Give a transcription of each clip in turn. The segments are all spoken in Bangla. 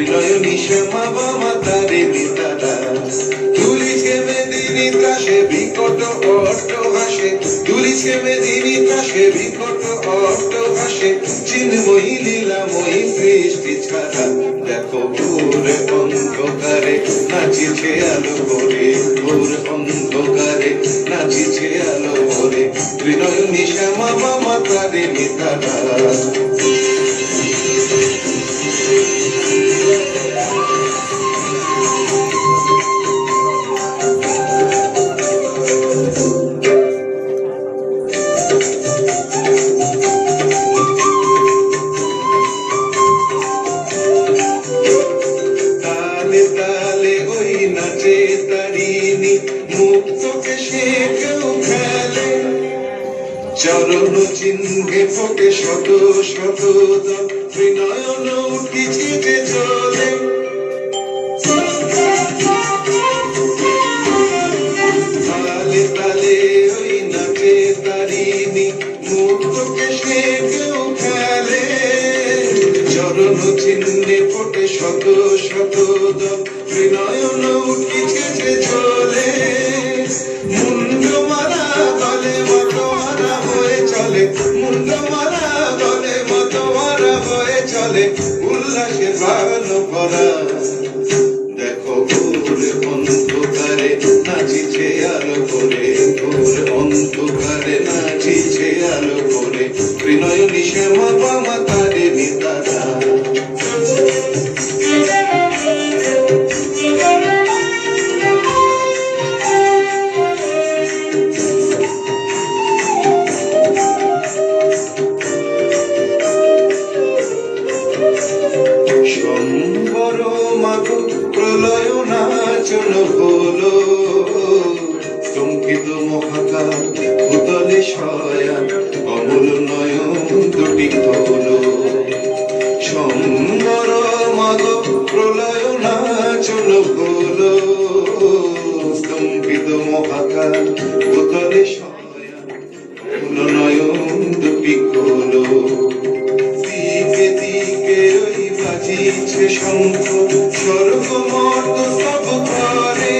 ত্রিনয়নী শ্যামা বামা তারে নিতারা তুলিছে মেদিনী ত্রাসে বিকট অট্ট হাসে তুলিছে মেদিনী ত্রাসে বিকট অট্ট হাসে চিন্ময়ী লীলাময়ী সৃষ্টি ছাড়া দেখো ঘোর অন্ধকারে নাচিছে আলো ভরে ঘোর অন্ধকারে নাচিছে আলো ভরে ত্রিনয়নী শ্যামা বামা তারে নিতারা চরণ চিহ্নে ফোটে শত শত ত্রিনয়ন উঠিছে যে চলে তালে তালে ওই নাচে তারিণী মুক্তকে সে কেউ খেলে চরণ চিহ্নে ফোটে শত শত ত্রিনয়ন উঠিছে যে চলে মুন্ড মারা গলে মতোয়ারা হয়ে চলে মুন্ড মারা গলে মতোয়ারা হয়ে চলে উল্লাসে ভালো ভরা দেখো ঘোর অন্ধকারে নাচিছে আলো করে ঘোর অন্ধকারে নাচিছে আলো করে ত্রিনয়নী শ্যামা বামা তারে নিতারা প্রলয় নাচন হলো চমকিত মহাকার ভূতলে শয়ান অমল নয়ন দুটি হলো সম্বর মাগ প্রলয় নাচন হলো চমকিত মহাকার ভূতলে শয়ান অমল নয়ন দুটি হলো দিকে দিকে ওই বাজিছে শঙ্খ স্বর্গমর্ত সব ঘরে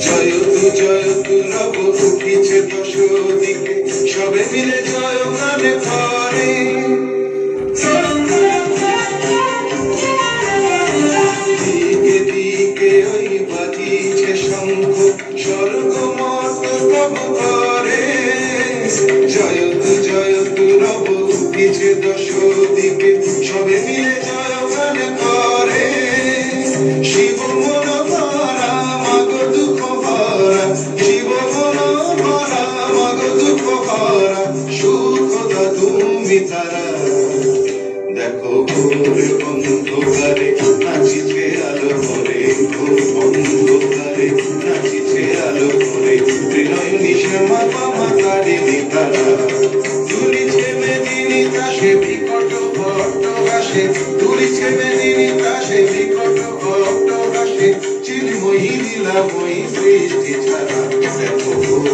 জয়তু রব উঠিছে দশ দিকে সবে মিলে জয় গানে ভরে দিকে দিকে ওই বাজিছে শঙ্খ স্বর্গমর্ত সব ঘরে জয়তু রব উঠিছে দশ দিকে সবে মিলে জয় গানে করে শিব মন ভরা মাগ দুঃখ ভরা শিব মন ভরা মাগ দুঃখ ভরা সুখ তুমি তারা দেখো ঘোর অন্ধকারে নাচিছে আলো ভরে ঘোর অন্ধকারে নাচিছে আলো ভরে ত্রিনয়নী শ্যামা বামা তারে নিতারা তুলিছে মেদিনী ত্রাসে বিকট অট্ট হাসে তুলিছে মেদিনী ত্রাসে বিকট অট্ট হাসে চিন্ময়ী লীলাময়ী সৃষ্টি ছাড়া দেখো ঘোর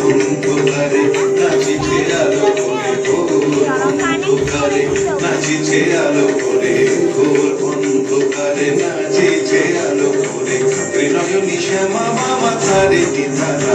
অন্ধকারে নাচিছে আলো ভরে ঘোর অন্ধকারে নাচিছে আলো ভরে ঘোর অন্ধকারে নাচিছে আলো ভরে ত্রিনয়নী শ্যামা বামা তারে নিতারা